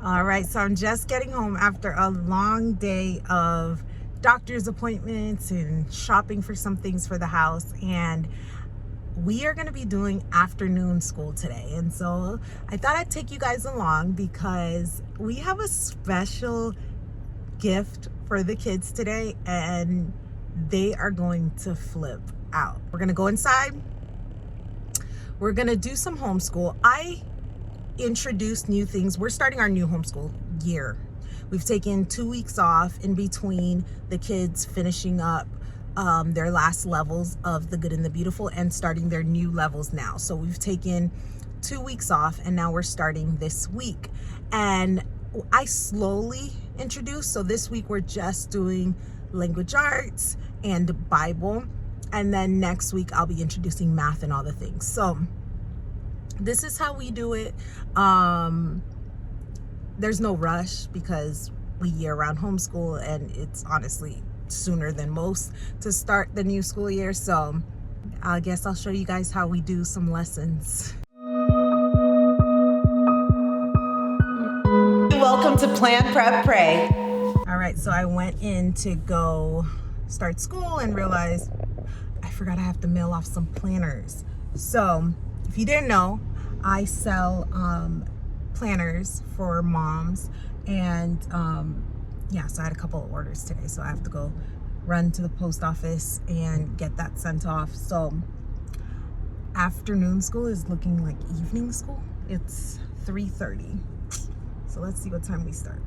All right, so I'm just getting home after a long day of doctor's appointments and shopping for some things for the house, and we are going to be doing afternoon school today. And so I thought I'd take you guys along because we have a special gift for the kids today, and they are going to flip out. We're going to go inside. We're going to do some homeschool. I introduced new things. We're starting our new homeschool year. We've taken 2 weeks off in between the kids finishing up their last levels of the good and the beautiful and starting their new levels now. So we've taken 2 weeks off and now we're starting this week. And I slowly introduced. So this week we're just doing language arts and Bible. And then next week I'll be introducing math and all the things. So this is how we do it. There's no rush because we year-round homeschool, and it's honestly sooner than most to start the new school year. So I guess I'll show you guys how we do some lessons. Welcome to Plan, Prep, Pray. All right, so I went in to go start school and realized I forgot I have to mail off some planners. So if you didn't know, I sell planners for moms, and yeah, so I had a couple of orders today, so I have to go run to the post office and get that sent off. So afternoon school is looking like evening school. It's 3:30, so let's see what time we start.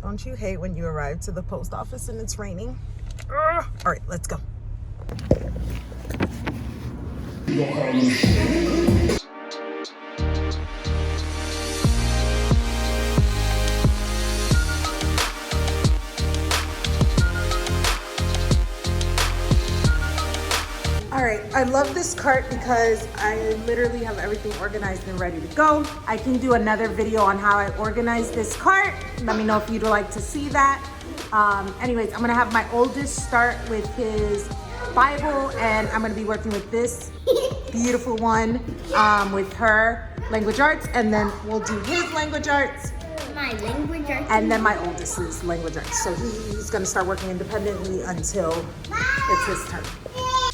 Don't you hate when you arrive to the post office and it's raining? All right, let's go. All right, I love this cart because I literally have everything organized and ready to go. I can do another video on how I organize this cart. Let me know if you'd like to see that. Anyways, I'm gonna have my oldest start with his Bible, and I'm gonna be working with this beautiful one with her language arts, and then we'll do his language arts. My language arts. And then my oldest's language arts. So he's gonna start working independently until it's his turn.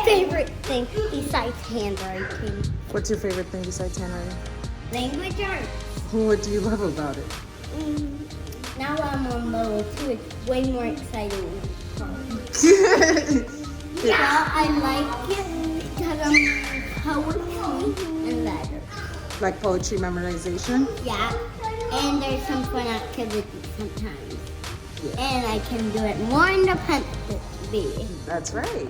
Favorite thing besides handwriting. What's your favorite thing besides handwriting? Language arts. What do you love about it? Now I'm on level 2. It's way more exciting. Yeah, I like it because I'm poetry and letters. Like poetry memorization? Yeah, and there's some fun activities sometimes. Yeah. And I can do it more independently. That's right.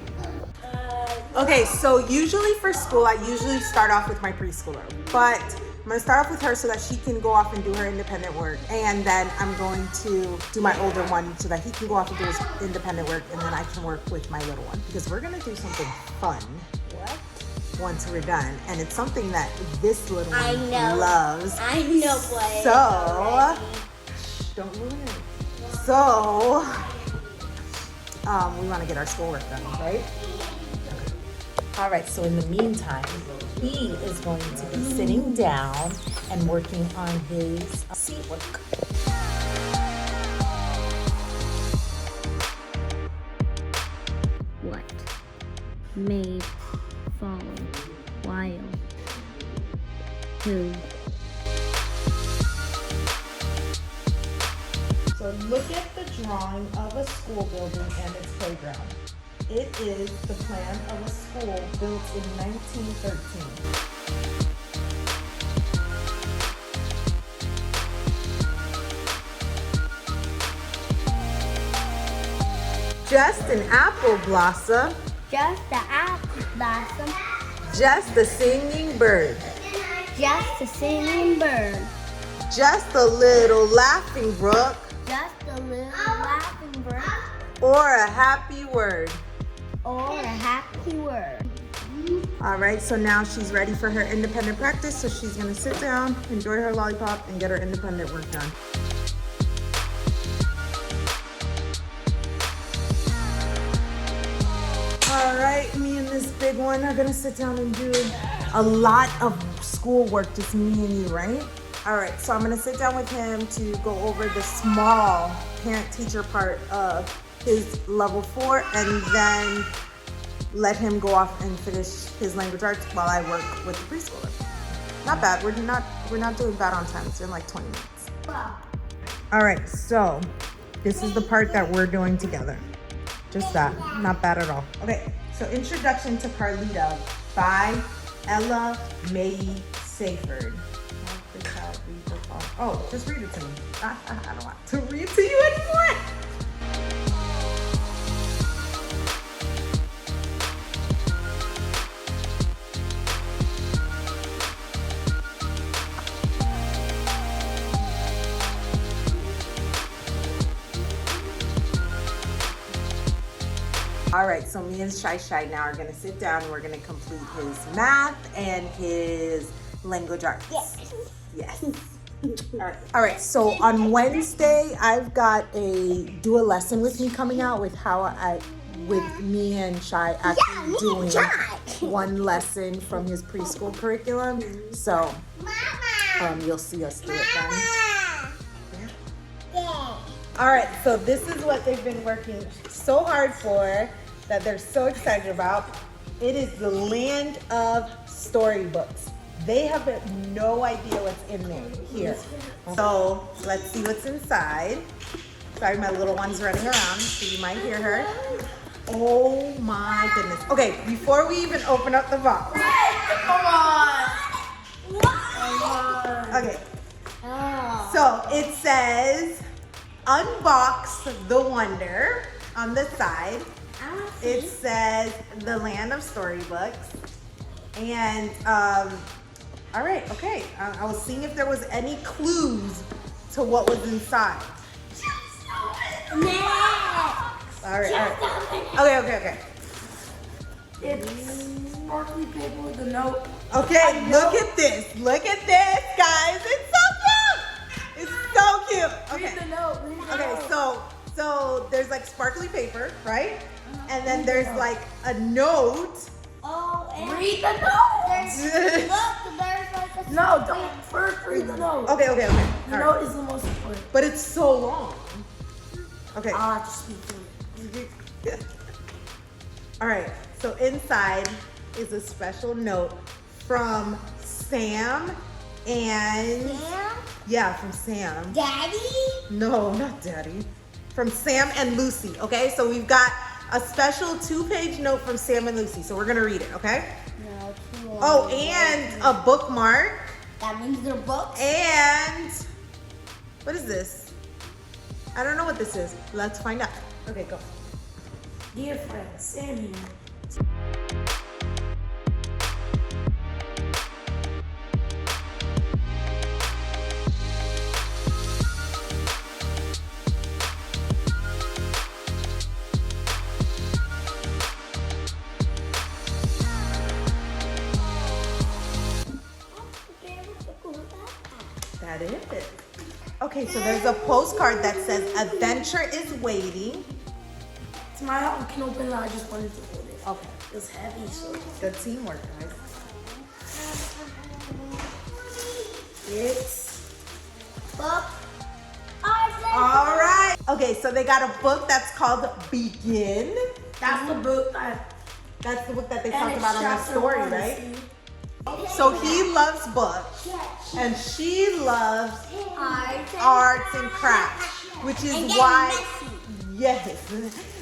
Okay, so usually for school, I usually start off with my preschooler, but I'm gonna start off with her so that she can go off and do her independent work, and then I'm going to do my older one so that he can go off and do his independent work, and then I can work with my little one, because we're gonna do something fun once we're done, and it's something that this little one loves. I know what. So, don't ruin it. So, we wanna get our schoolwork done, right? All right, so in the meantime, he is going to be sitting down and working on his seat work. What made fall while? Who? So look at the drawing of a school building and its playground. It is the plan of a school built in 1913. Just an apple blossom. Just the apple blossom. Just a singing bird. Just a singing bird. Just a little laughing brook. Just a little laughing brook. Or a happy word. Or a happy word. All right, so now she's ready for her independent practice. So she's gonna sit down, enjoy her lollipop, and get her independent work done. All right, me and this big one are gonna sit down and do a lot of schoolwork, just me and you, right? All right, so I'm gonna sit down with him to go over the small parent-teacher part of his level 4, and then let him go off and finish his language arts while I work with the preschooler. Not bad. We're not doing bad on time. It's been like 20 minutes. All right, so this is the part that we're doing together. Just that. Not bad at all. Okay, so Introduction to Carlita by Ella Mae Sayford. Oh, just read it to me. I don't want to read to you anymore. All right, so me and Shai now are gonna sit down and we're gonna complete his math and his language arts. Yes. All right, so on Wednesday, I've got a do a lesson with me coming out with me and Shai actually doing one lesson from his preschool curriculum. So you'll see us do it then. All right, so this is what they've been working so hard for that they're so excited about. It is the land of storybooks. They have no idea what's in there here. So let's see what's inside. Sorry, my little one's running around, so you might hear her. Oh my goodness. Okay, before we even open up the box. Come on. Okay. So it says, unbox the wonder on the side. It says the land of storybooks. And all right, okay. I was seeing if there was any clues to what was inside. All right. Okay. It's sparkly paper with a note. Okay, look at this, guys. It's so cute. It's so cute. Okay. Read the note. Okay, so there's like sparkly paper, right? And then there's like a note. Oh, and Read the note. look, there's like a No, don't first read the note. Okay. The All right. note is the most important. But it's so long. Okay. I'll have to speak through it. All right. So inside is a special note from Sam and Sam? yeah, from Sam. Daddy? No, not Daddy. From Sam and Lucy. Okay, so we've got a special 2-page note from Sam and Lucy. So we're gonna read it. Okay. No, too long. Oh, and a bookmark. That means they're books? And what is this? I don't know what this is. Let's find out. Okay, go. Dear friend, Sam here. That is it. Okay, so there's a postcard that says adventure is waiting. It's my help. We can open it. I just wanted to hold it. Okay, It's heavy, so good teamwork, guys. it's Book. All right. Okay, so they got a book that's called Begin. that's the book. That's the book that they And talked it's about on the chapter story, 1, right? see? So he loves books and she loves arts and crafts, which is why, yes,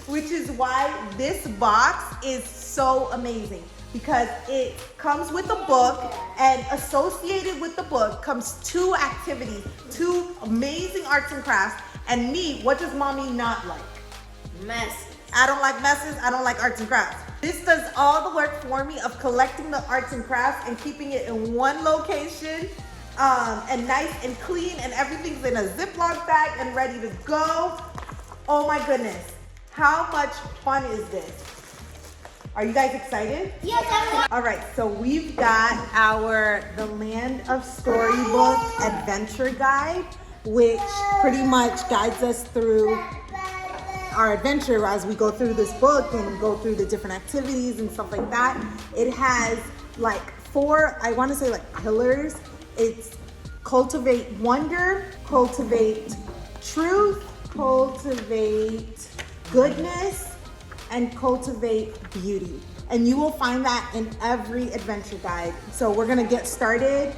which is why this box is so amazing, because it comes with a book, and associated with the book comes 2 activities, 2 amazing arts and crafts. And me, what does mommy not like? Mess. I don't like messes, I don't like arts and crafts. This does all the work for me of collecting the arts and crafts and keeping it in one location, and nice and clean, and everything's in a Ziploc bag and ready to go. Oh my goodness, how much fun is this? Are you guys excited? Yes, I All right, so we've got the Land of Storybook Adventure Guide, which pretty much guides us through our adventure as we go through this book and go through the different activities and stuff like that. It has like 4, I want to say like pillars. It's Cultivate wonder, cultivate truth, cultivate goodness, and cultivate beauty. And you will find that in every adventure guide. So we're gonna get started.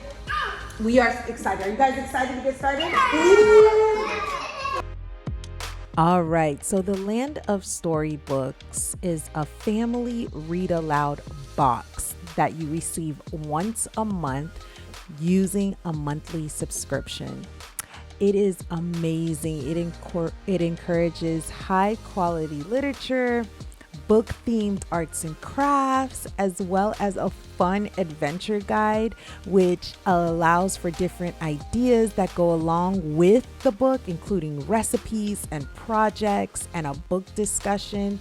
We are excited. Are you guys excited to get started? All right, so the Land of Storybooks is a family read aloud box that you receive once a month using a monthly subscription. It is amazing. It encourages high quality literature, book themed arts and crafts, as well as a fun adventure guide, which allows for different ideas that go along with the book, including recipes and projects and a book discussion.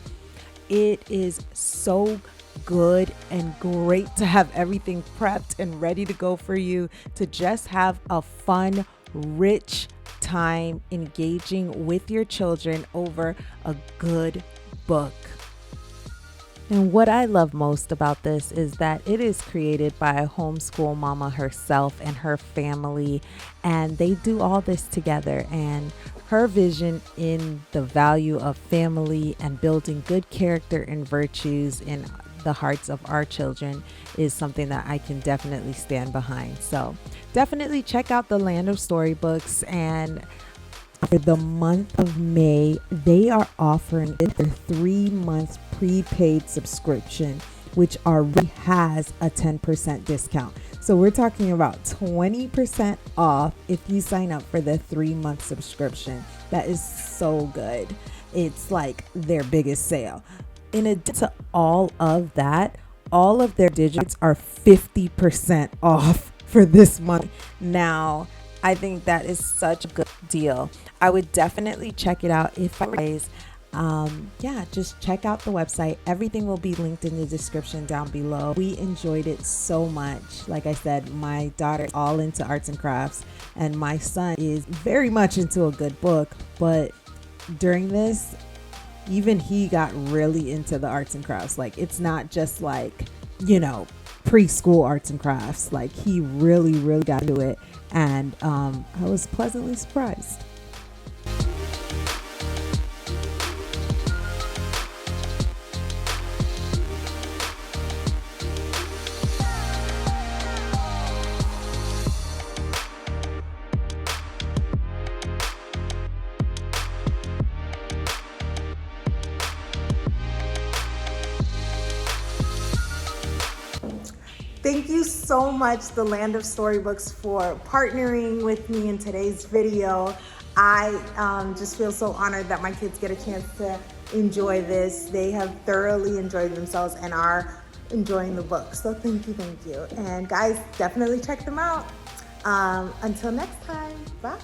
It is so good and great to have everything prepped and ready to go for you to just have a fun, rich time engaging with your children over a good book. And what I love most about this is that it is created by a homeschool mama herself and her family, and they do all this together. And her vision in the value of family and building good character and virtues in the hearts of our children is something that I can definitely stand behind. So definitely check out the Land of Storybooks. And for the month of May, they are offering their 3 months prepaid subscription, which already has a 10% discount. So we're talking about 20% off if you sign up for the 3-month subscription. That is so good. It's like their biggest sale. In addition to all of that, all of their digits are 50% off for this month. Now, I think that is such a good deal. I would definitely check it out if I was. Just check out the website. Everything will be linked in the description down below. We enjoyed it so much. Like I said, my daughter is all into arts and crafts, and my son is very much into a good book. But during this, even he got really into the arts and crafts. Like, it's not just like, preschool arts and crafts. Like, he really, really got into it. And I was pleasantly surprised. Thank you so much, the Land of Storybooks, for partnering with me in today's video. I just feel so honored that my kids get a chance to enjoy this. They have thoroughly enjoyed themselves and are enjoying the book. So thank you. And guys, definitely check them out. Until next time, bye.